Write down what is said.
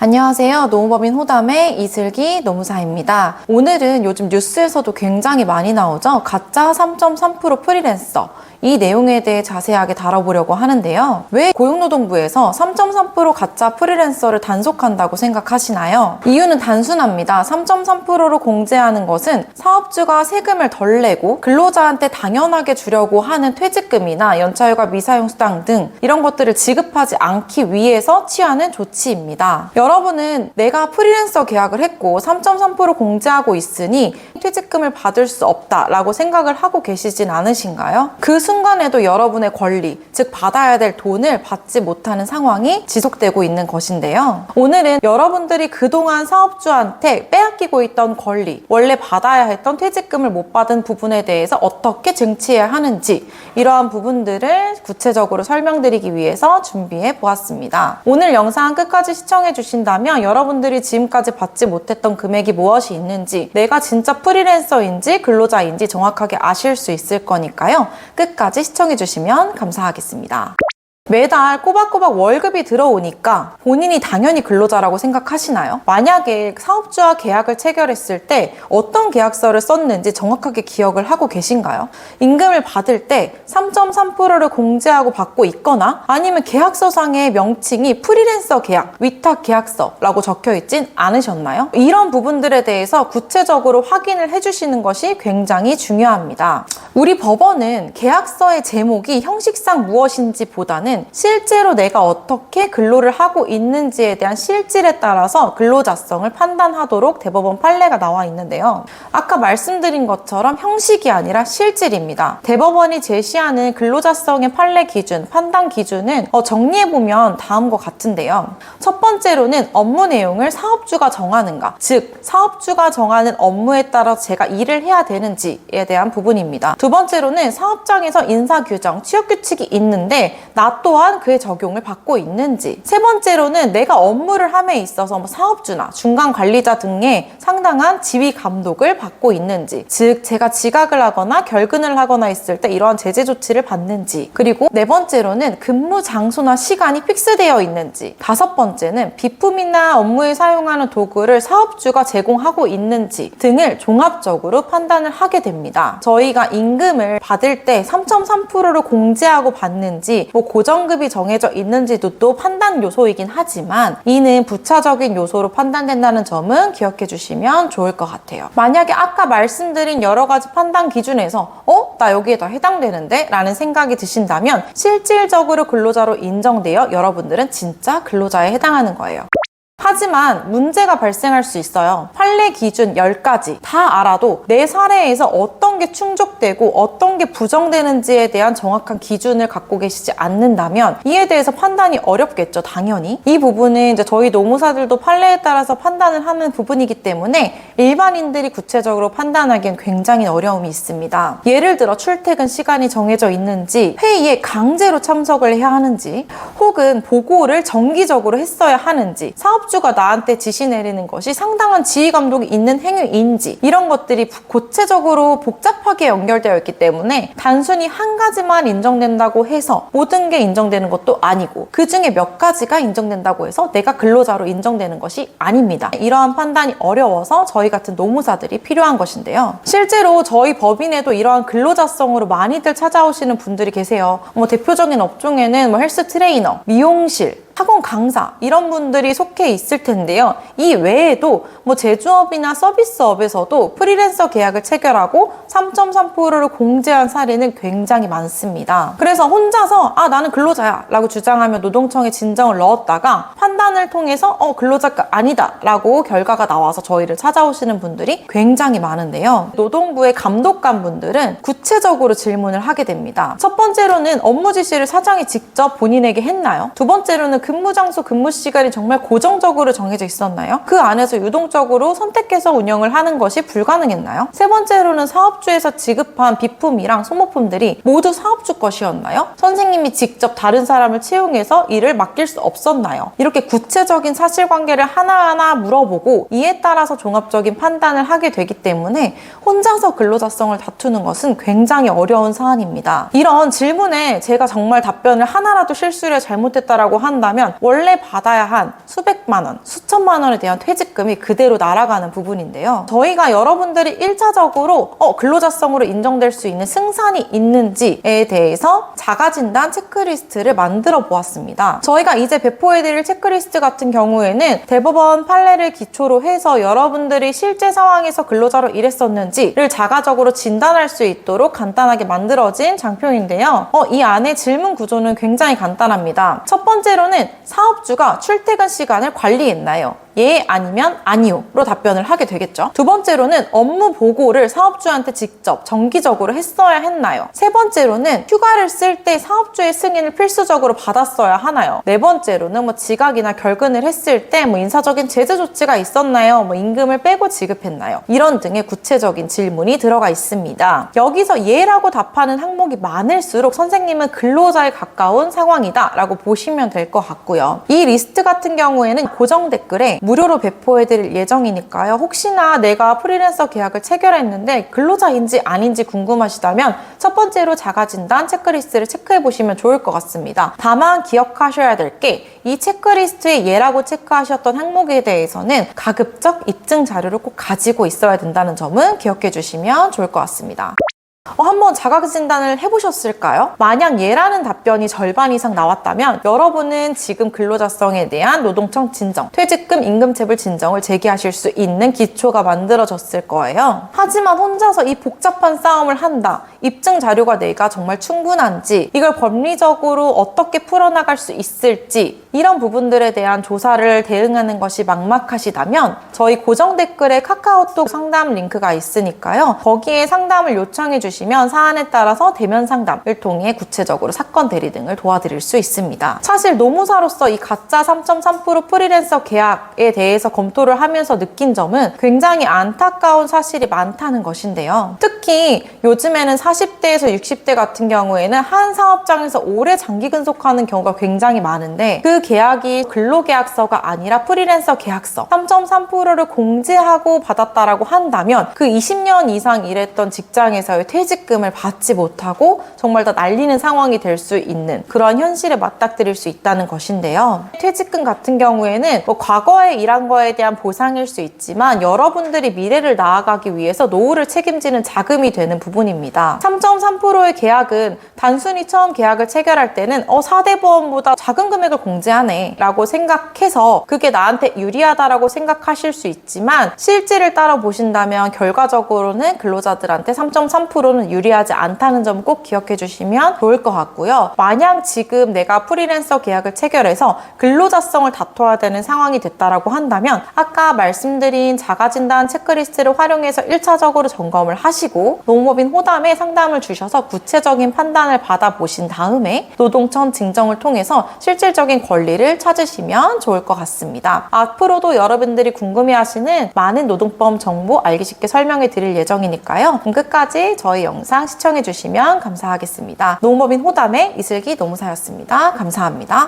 안녕하세요. 노무법인 호담의 이슬기 노무사입니다. 오늘은 요즘 뉴스에서도 굉장히 많이 나오죠. 가짜 3.3% 프리랜서. 이 내용에 대해 자세하게 다뤄보려고 하는데요. 왜 고용노동부에서 3.3% 가짜 프리랜서를 단속한다고 생각하시나요? 이유는 단순합니다. 3.3%로 공제하는 것은 사업주가 세금을 덜 내고 근로자한테 당연하게 주려고 하는 퇴직금이나 연차휴가 미사용 수당 등 이런 것들을 지급하지 않기 위해서 취하는 조치입니다. 여러분은 내가 프리랜서 계약을 했고 3.3% 공제하고 있으니 퇴직금을 받을 수 없다라고 생각을 하고 계시진 않으신가요? 그 순간에도 여러분의 권리, 즉 받아야 될 돈을 받지 못하는 상황이 지속되고 있는 것인데요. 오늘은 여러분들이 그동안 사업주한테 빼앗기고 있던 권리, 원래 받아야 했던 퇴직금을 못 받은 부분에 대해서 어떻게 쟁취해야 하는지 이러한 부분들을 구체적으로 설명드리기 위해서 준비해 보았습니다. 오늘 영상 끝까지 시청해 주신다면 여러분들이 지금까지 받지 못했던 금액이 무엇이 있는지, 내가 진짜 프리랜서인지 근로자인지 정확하게 아실 수 있을 거니까요. 끝까지 시청해 주시면 감사하겠습니다. 매달 꼬박꼬박 월급이 들어오니까 본인이 당연히 근로자라고 생각하시나요? 만약에 사업주와 계약을 체결했을 때 어떤 계약서를 썼는지 정확하게 기억을 하고 계신가요? 임금을 받을 때 3.3%를 공제하고 받고 있거나 아니면 계약서상의 명칭이 프리랜서 계약, 위탁 계약서라고 적혀 있진 않으셨나요? 이런 부분들에 대해서 구체적으로 확인을 해주시는 것이 굉장히 중요합니다. 우리 법원은 계약서의 제목이 형식상 무엇인지 보다는 실제로 내가 어떻게 근로를 하고 있는지에 대한 실질에 따라서 근로자성을 판단하도록 대법원 판례가 나와 있는데요. 아까 말씀드린 것처럼 형식이 아니라 실질입니다. 대법원이 제시하는 근로자성의 판례 기준, 판단 기준은 정리해보면 다음과 같은데요. 첫 번째로는 업무 내용을 사업주가 정하는가, 즉 사업주가 정하는 업무에 따라 제가 일을 해야 되는지에 대한 부분입니다. 두 번째로는 사업장에서 인사규정, 취업규칙이 있는데 나 또한 그의 적용을 받고 있는지. 세 번째로는 내가 업무를 함에 있어서 사업주나 중간관리자 등의 상당한 지휘 감독을 받고 있는지, 즉 제가 지각을 하거나 결근을 하거나 했을 때 이러한 제재 조치를 받는지. 그리고 네 번째로는 근무 장소나 시간이 픽스되어 있는지. 다섯 번째는 비품이나 업무에 사용하는 도구를 사업주가 제공하고 있는지 등을 종합적으로 판단을 하게 됩니다. 저희가 임금을 받을 때 3.3%를 공제하고 받는지 고정급이 정해져 있는지도 또 판단 요소이긴 하지만 이는 부차적인 요소로 판단된다는 점은 기억해 주시면 좋을 것 같아요. 만약에 아까 말씀드린 여러 가지 판단 기준에서 나 여기에 다 해당되는데? 라는 생각이 드신다면 실질적으로 근로자로 인정되어 여러분들은 진짜 근로자에 해당하는 거예요. 하지만 문제가 발생할 수 있어요. 판례 기준 10가지 다 알아도 내 사례에서 어떤 게 충족되고 어떤 게 부정되는지에 대한 정확한 기준을 갖고 계시지 않는다면 이에 대해서 판단이 어렵겠죠, 당연히. 이 부분은 이제 저희 노무사들도 판례에 따라서 판단을 하는 부분이기 때문에 일반인들이 구체적으로 판단하기엔 굉장히 어려움이 있습니다. 예를 들어 출퇴근 시간이 정해져 있는지, 회의에 강제로 참석을 해야 하는지, 혹은 보고를 정기적으로 했어야 하는지, 사업주가 나한테 지시 내리는 것이 상당한 지휘 감독이 있는 행위인지, 이런 것들이 구체적으로 복잡하게 연결되어 있기 때문에 단순히 한 가지만 인정된다고 해서 모든 게 인정되는 것도 아니고 그 중에 몇 가지가 인정된다고 해서 내가 근로자로 인정되는 것이 아닙니다. 이러한 판단이 어려워서 저희 같은 노무사들이 필요한 것인데요. 실제로 저희 법인에도 이러한 근로자성으로 많이들 찾아오시는 분들이 계세요. 대표적인 업종에는 헬스 트레이너, 미용실, 학원 강사 이런 분들이 속해 있을 텐데요. 이 외에도 제조업이나 서비스업에서도 프리랜서 계약을 체결하고 3.3%를 공제한 사례는 굉장히 많습니다. 그래서 혼자서 나는 근로자야 라고 주장하며 노동청에 진정을 넣었다가 판단을 통해서 근로자가 아니다 라고 결과가 나와서 저희를 찾아오시는 분들이 굉장히 많은데요. 노동부의 감독관 분들은 구체적으로 질문을 하게 됩니다. 첫 번째로는 업무 지시를 사장이 직접 본인에게 했나요? 두 번째로는 근무 장소, 근무 시간이 정말 고정적으로 정해져 있었나요? 그 안에서 유동적으로 선택해서 운영을 하는 것이 불가능했나요? 세 번째로는 사업주에서 지급한 비품이랑 소모품들이 모두 사업주 것이었나요? 선생님이 직접 다른 사람을 채용해서 일을 맡길 수 없었나요? 이렇게 구체적인 사실관계를 하나하나 물어보고 이에 따라서 종합적인 판단을 하게 되기 때문에 혼자서 근로자성을 다투는 것은 굉장히 어려운 사안입니다. 이런 질문에 제가 정말 답변을 하나라도 실수를 잘못했다라고 한다면 한다면 원래 받아야 한 수백만 원, 수천만 원에 대한 퇴직금이 그대로 날아가는 부분인데요. 저희가 여러분들이 1차적으로 근로자성으로 인정될 수 있는 승산이 있는지에 대해서 자가진단 체크리스트를 만들어 보았습니다. 저희가 이제 배포해드릴 체크리스트 같은 경우에는 대법원 판례를 기초로 해서 여러분들이 실제 상황에서 근로자로 일했었는지를 자가적으로 진단할 수 있도록 간단하게 만들어진 장표인데요. 이 안에 질문 구조는 굉장히 간단합니다. 첫 번째로는 사업주가 출퇴근 시간을 관리했나요? 예, 아니면 아니요로 답변을 하게 되겠죠. 두 번째로는 업무 보고를 사업주한테 직접 정기적으로 했어야 했나요? 세 번째로는 휴가를 쓸 때 사업주의 승인을 필수적으로 받았어야 하나요? 네 번째로는 지각이나 결근을 했을 때 인사적인 제재 조치가 있었나요? 임금을 빼고 지급했나요? 이런 등의 구체적인 질문이 들어가 있습니다. 여기서 예라고 답하는 항목이 많을수록 선생님은 근로자에 가까운 상황이다 라고 보시면 될 것 같고요. 이 리스트 같은 경우에는 고정 댓글에 무료로 배포해드릴 예정이니까요. 혹시나 내가 프리랜서 계약을 체결했는데 근로자인지 아닌지 궁금하시다면 첫 번째로 자가진단 체크리스트를 체크해보시면 좋을 것 같습니다. 다만 기억하셔야 될 게 이 체크리스트에 예라고 체크하셨던 항목에 대해서는 가급적 입증 자료를 꼭 가지고 있어야 된다는 점은 기억해 주시면 좋을 것 같습니다. 한번 자가진단을 해보셨을까요? 만약 예라는 답변이 절반 이상 나왔다면 여러분은 지금 근로자성에 대한 노동청 진정, 퇴직금, 임금체불 진정을 제기하실 수 있는 기초가 만들어졌을 거예요. 하지만 혼자서 이 복잡한 싸움을 한다. 입증 자료가 내가 정말 충분한지, 이걸 법리적으로 어떻게 풀어나갈 수 있을지, 이런 부분들에 대한 조사를 대응하는 것이 막막하시다면 저희 고정 댓글에 카카오톡 상담 링크가 있으니까요. 거기에 상담을 요청해 주시면 사안에 따라서 대면 상담을 통해 구체적으로 사건 대리 등을 도와드릴 수 있습니다. 사실 노무사로서 이 가짜 3.3% 프리랜서 계약에 대해서 검토를 하면서 느낀 점은 굉장히 안타까운 사실이 많다는 것인데요. 특히 요즘에는 40대에서 60대 같은 경우에는 한 사업장에서 오래 장기 근속하는 경우가 굉장히 많은데 그 계약이 근로계약서가 아니라 프리랜서 계약서 3.3%를 공제하고 받았다라고 한다면 그 20년 이상 일했던 직장에서의 퇴직금을 받지 못하고 정말 다 날리는 상황이 될 수 있는 그러한 현실에 맞닥뜨릴 수 있다는 것인데요. 퇴직금 같은 경우에는 과거에 일한 거에 대한 보상일 수 있지만 여러분들이 미래를 나아가기 위해서 노후를 책임지는 자금이 되는 부분입니다. 3.3%의 계약은 단순히 처음 계약을 체결할 때는 4대 보험보다 작은 금액을 공제하네 라고 생각해서 그게 나한테 유리하다라고 생각하실 수 있지만 실제를 따라 보신다면 결과적으로는 근로자들한테 3.3%는 유리하지 않다는 점 꼭 기억해 주시면 좋을 것 같고요. 만약 지금 내가 프리랜서 계약을 체결해서 근로자성을 다퉈야 되는 상황이 됐다라고 한다면 아까 말씀드린 자가진단 체크리스트를 활용해서 1차적으로 점검을 하시고 노무법인 호담에 상담을 주셔서 구체적인 판단을 받아보신 다음에 노동청 징정을 통해서 실질적인 권리를 찾으시면 좋을 것 같습니다. 앞으로도 여러분들이 궁금해하시는 많은 노동법 정보 알기 쉽게 설명해 드릴 예정이니까요. 끝까지 저희 영상 시청해 주시면 감사하겠습니다. 노무법인 호담의 이슬기 노무사였습니다. 감사합니다.